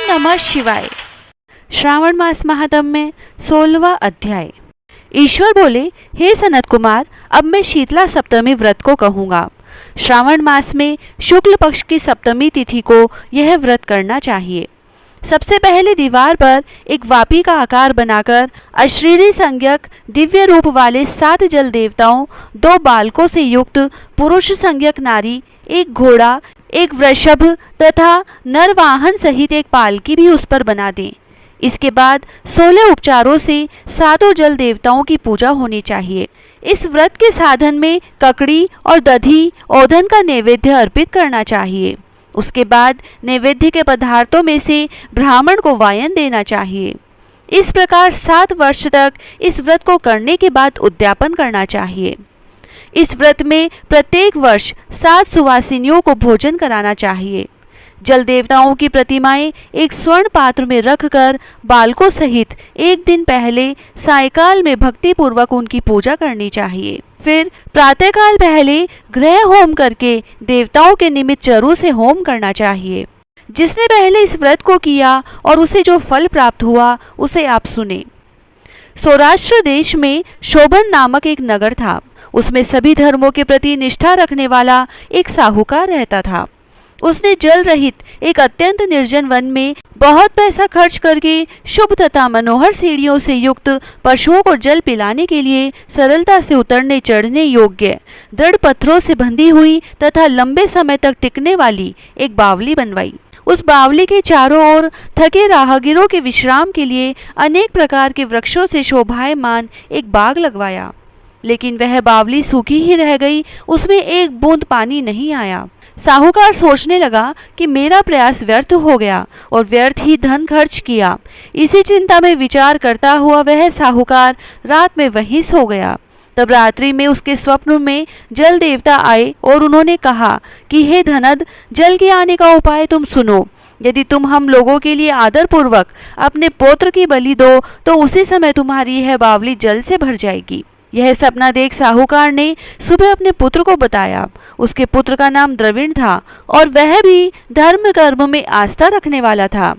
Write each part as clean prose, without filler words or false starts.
नमः शिवाय। श्रावण मास महात्म्य 16वां अध्याय। ईश्वर बोले, हे सनत कुमार, अब मैं शीतला सप्तमी व्रत को कहूँगा। श्रावण मास में शुक्ल पक्ष की सप्तमी तिथि को यह व्रत करना चाहिए। सबसे पहले दीवार पर एक वापी का आकार बनाकर अशरीरी संज्ञक दिव्य रूप वाले 7 जल देवताओं, 2 बालकों से युक्त पुरुष संज्ञक नारी, एक घोड़ा, एक वृषभ तथा नरवाहन सहित एक पालकी भी उस पर बना दें। इसके बाद 16 उपचारों से 7 जल देवताओं की पूजा होनी चाहिए। इस व्रत के साधन में ककड़ी और दधी ओधन का नैवेद्य अर्पित करना चाहिए। उसके बाद नैवेद्य के पदार्थों में से ब्राह्मण को वायन देना चाहिए। इस प्रकार 7 वर्ष तक इस व्रत को करने के बाद उद्यापन करना चाहिए। इस व्रत में प्रत्येक वर्ष 7 सुवासिनियों को भोजन कराना चाहिए। जल देवताओं की प्रतिमाएं एक स्वर्ण पात्र में रखकर बालकों सहित एक दिन पहले सायकाल में भक्ति पूर्वक उनकी पूजा करनी चाहिए। फिर प्रातःकाल पहले गृह होम करके देवताओं के निमित्त चरु से होम करना चाहिए। जिसने पहले इस व्रत को किया और उसे जो फल प्राप्त हुआ उसे आप सुने। सौराष्ट्र देश में शोभन नामक एक नगर था। उसमें सभी धर्मों के प्रति निष्ठा रखने वाला एक साहूकार रहता था। उसने जल रहित एक अत्यंत निर्जन वन में बहुत पैसा खर्च करके शुभ तथा मनोहर सीढ़ियों से युक्त पशुओं को जल पिलाने के लिए सरलता से उतरने चढ़ने योग्य दृढ़ पत्थरों से बंधी हुई तथा लंबे समय तक टिकने वाली एक बावली बनवाई। उस बावली के चारों ओर थके राहगीरों के विश्राम के लिए अनेक प्रकार के वृक्षों से शोभायमान एक बाग लगवाया। लेकिन वह बावली सूखी ही रह गई, उसमें एक बूंद पानी नहीं आया। साहूकार सोचने लगा कि मेरा प्रयास व्यर्थ हो गया और व्यर्थ ही धन खर्च किया। इसी चिंता में विचार करता हुआ वह साहूकार रात में वहीं सो गया। तब रात्रि में उसके स्वप्न में जल देवता आए और उन्होंने कहा कि हे धनद, जल के आने का उपाय तुम सुनो। यदि तुम हम लोगों के लिए आदर पूर्वक अपने पुत्र की बलि दो तो उसी समय तुम्हारी यह बावली जल से भर जाएगी। यह सपना देख साहूकार ने सुबह अपने पुत्र को बताया। उसके पुत्र का नाम द्रविण था और वह भी धर्म कर्म में आस्था रखने वाला था।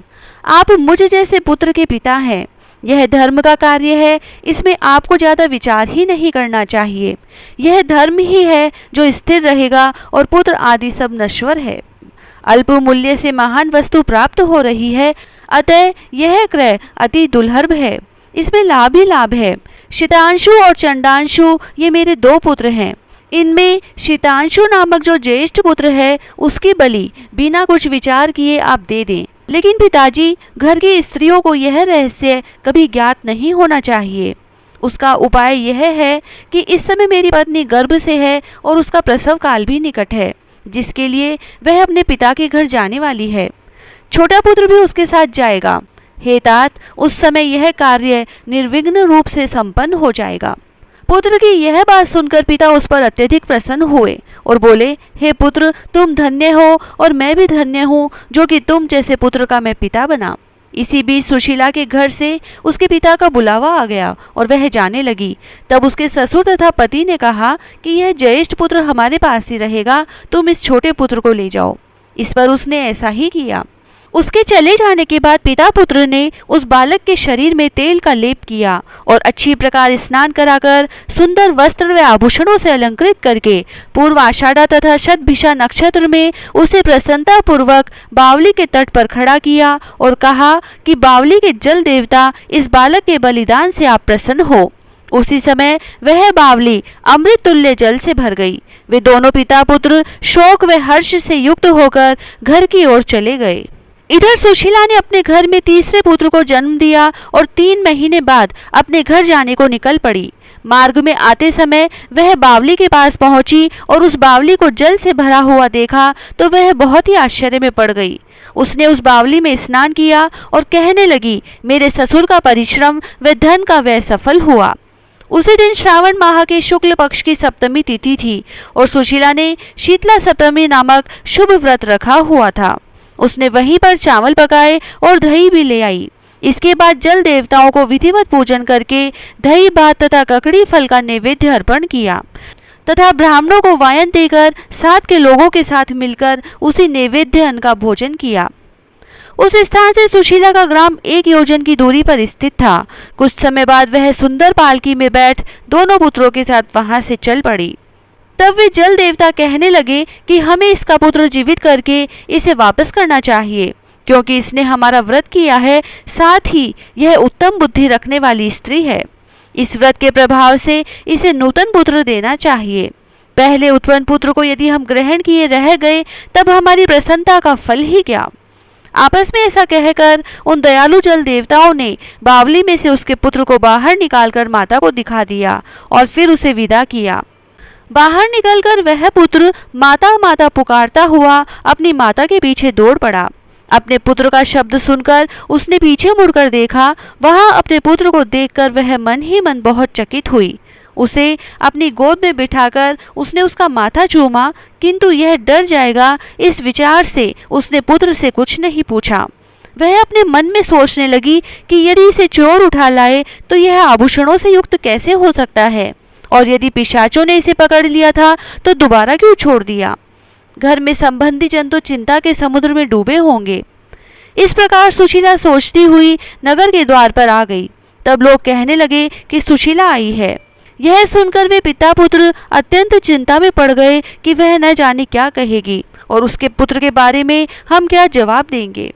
आप मुझ जैसे पुत्र के पिता हैं। यह धर्म का कार्य है, इसमें आपको ज्यादा विचार ही नहीं करना चाहिए। यह धर्म ही है जो स्थिर रहेगा और पुत्र आदि सब नश्वर है। अल्प मूल्य से महान वस्तु प्राप्त हो रही है, अतः यह क्रय अति दुर्लभ है। इसमें लाभ ही लाभ है। शीतांशु और चंडांशु ये मेरे 2 पुत्र हैं। इनमें शीतांशु नामक जो ज्येष्ठ पुत्र है उसकी बलि बिना कुछ विचार किए आप दे दें। लेकिन पिताजी, घर की स्त्रियों को यह रहस्य कभी ज्ञात नहीं होना चाहिए। उसका उपाय यह है कि इस समय मेरी पत्नी गर्भ से है और उसका प्रसव काल भी निकट है, जिसके लिए वह अपने पिता के घर जाने वाली है। छोटा पुत्र भी उसके साथ जाएगा। हे तात, उस समय यह कार्य निर्विघ्न रूप से संपन्न हो जाएगा। पुत्र की यह बात सुनकर पिता उस पर अत्यधिक प्रसन्न हुए और बोले, हे पुत्र, तुम धन्य हो और मैं भी धन्य हूँ जो कि तुम जैसे पुत्र का मैं पिता बना। इसी बीच सुशीला के घर से उसके पिता का बुलावा आ गया और वह जाने लगी। तब उसके ससुर तथा पति ने कहा कि यह ज्येष्ठ पुत्र हमारे पास ही रहेगा, तुम इस छोटे पुत्र को ले जाओ। इस पर उसने ऐसा ही किया। उसके चले जाने के बाद पिता पुत्र ने उस बालक के शरीर में तेल का लेप किया और अच्छी प्रकार स्नान कराकर सुंदर वस्त्र व आभूषणों से अलंकृत करके पूर्व आषाढ़ा तथा शतभिषा नक्षत्र में उसे प्रसन्नता पूर्वक बावली के तट पर खड़ा किया और कहा कि बावली के जल देवता, इस बालक के बलिदान से आप प्रसन्न हो। उसी समय वह बावली अमृत तुल्य जल से भर गई। वे दोनों पिता पुत्र शोक व हर्ष से युक्त होकर घर की ओर चले गए। इधर सुशीला ने अपने घर में तीसरे पुत्र को जन्म दिया और 3 महीने बाद अपने घर जाने को निकल पड़ी। मार्ग में आते समय वह बावली के पास पहुंची और उस बावली को जल से भरा हुआ देखा तो वह बहुत ही आश्चर्य में पड़ गई। उसने उस बावली में स्नान किया और कहने लगी, मेरे ससुर का परिश्रम व धन का व्यय सफल हुआ। उसी दिन श्रावण माह के शुक्ल पक्ष की सप्तमी तिथि थी और सुशीला ने शीतला सप्तमी नामक शुभ व्रत रखा हुआ था। उसने वहीं पर चावल पकाए और दही भी ले आई। इसके बाद जल देवताओं को विधिवत पूजन करके दही भात तथा ककड़ी फल का नैवेद्य अर्पण किया तथा ब्राह्मणों को वायन देकर साथ के लोगों के साथ मिलकर उसी नैवेद्य अन्न का भोजन किया। उस स्थान से सुशीला का ग्राम 1 योजन की दूरी पर स्थित था। कुछ समय बाद वह सुंदर पालकी में बैठ दोनों पुत्रों के साथ वहां से चल पड़ी। तब वे जल देवता कहने लगे कि हमें इसका पुत्र जीवित करके इसे वापस करना चाहिए, क्योंकि इसने हमारा व्रत किया है, साथ ही यह उत्तम बुद्धि रखने वाली स्त्री है। इस व्रत के प्रभाव से इसे नूतन पुत्र देना चाहिए। पहले उत्पन्न पुत्र को यदि हम ग्रहण किए रह गए तब हमारी प्रसन्नता का फल ही क्या। आपस में ऐसा कहकर उन दयालु जल देवताओं ने बावली में से उसके पुत्र को बाहर निकालकर माता को दिखा दिया और फिर उसे विदा किया। बाहर निकलकर वह पुत्र माता माता पुकारता हुआ अपनी माता के पीछे दौड़ पड़ा। अपने पुत्र का शब्द सुनकर उसने पीछे मुड़कर देखा। वहां अपने पुत्र को देखकर वह मन ही मन बहुत चकित हुई। उसे अपनी गोद में बिठाकर उसने उसका माथा चूमा, किंतु यह डर जाएगा इस विचार से उसने पुत्र से कुछ नहीं पूछा। वह अपने मन में सोचने लगी कि यदि इसे चोर उठा लाए तो यह आभूषणों से युक्त कैसे हो सकता है, और यदि पिशाचों ने इसे पकड़ लिया था तो दोबारा क्यों छोड़ दिया। घर में संबंधी जन तो चिंता के समुद्र में डूबे होंगे। इस प्रकार सुशीला सोचती हुई नगर के द्वार पर आ गई। तब लोग कहने लगे कि सुशीला आई है। यह सुनकर वे पिता पुत्र अत्यंत चिंता में पड़ गए कि वह न जाने क्या कहेगी और उसके पुत्र के बारे में हम क्या जवाब देंगे।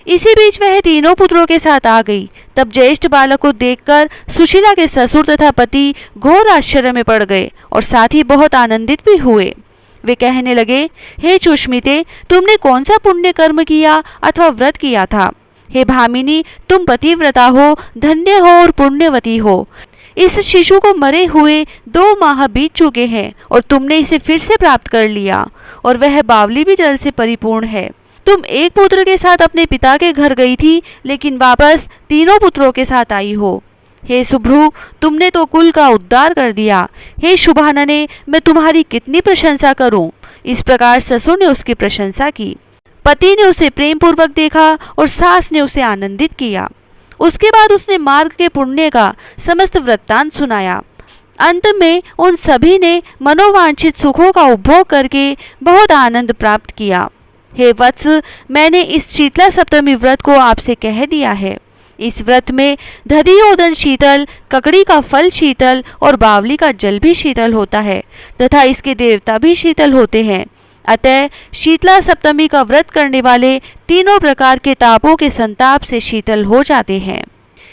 इसी बीच वह तीनों पुत्रों के साथ आ गई। तब ज्येष्ठ बालक को देखकर सुशीला के ससुर तथा पति घोर आश्चर्य में पड़ गए और साथ ही बहुत आनंदित भी हुए। वे कहने लगे, हे सुष्मिते, तुमने कौन सा पुण्य कर्म किया अथवा व्रत किया था। हे भामिनी, तुम पतिव्रता हो, धन्य हो और पुण्यवती हो। इस शिशु को मरे हुए 2 माह बीत चुके हैं और तुमने इसे फिर से प्राप्त कर लिया, और वह बावली भी जल से परिपूर्ण है। तुम एक पुत्र के साथ अपने पिता के घर गई थी, लेकिन वापस तीनों पुत्रों के साथ आई हो। हे सुभ्रु, तुमने तो कुल का उद्धार कर दिया। हे शुभानने, मैं तुम्हारी कितनी प्रशंसा करूं। इस प्रकार ससुर ने उसकी प्रशंसा की। पति ने उसे प्रेम पूर्वक देखा और सास ने उसे आनंदित किया। उसके बाद उसने मार्ग के पुण्य का समस्त वृत्तांत सुनाया। अंत में उन सभी ने मनोवांछित सुखों का उपभोग करके बहुत आनंद प्राप्त किया। हे वत्स, मैंने इस शीतला सप्तमी व्रत को आपसे कह दिया है। इस व्रत में दधियोदन शीतल, ककड़ी का फल शीतल और बावली का जल भी शीतल होता है तथा इसके देवता भी शीतल होते हैं। अतः शीतला सप्तमी का व्रत करने वाले तीनों प्रकार के तापों के संताप से शीतल हो जाते हैं।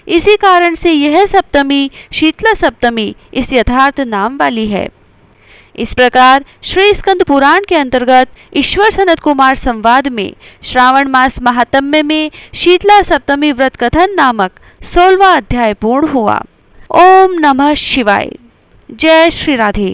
इसी कारण से यह सप्तमी शीतला सप्तमी इस यथार्थ नाम वाली है। इस प्रकार श्री स्कंद पुराण के अंतर्गत ईश्वर सनत कुमार संवाद में श्रावण मास महात्म्य में शीतला सप्तमी व्रत कथन नामक 16वां अध्याय पूर्ण हुआ। ओम नमः शिवाय। जय श्री राधे।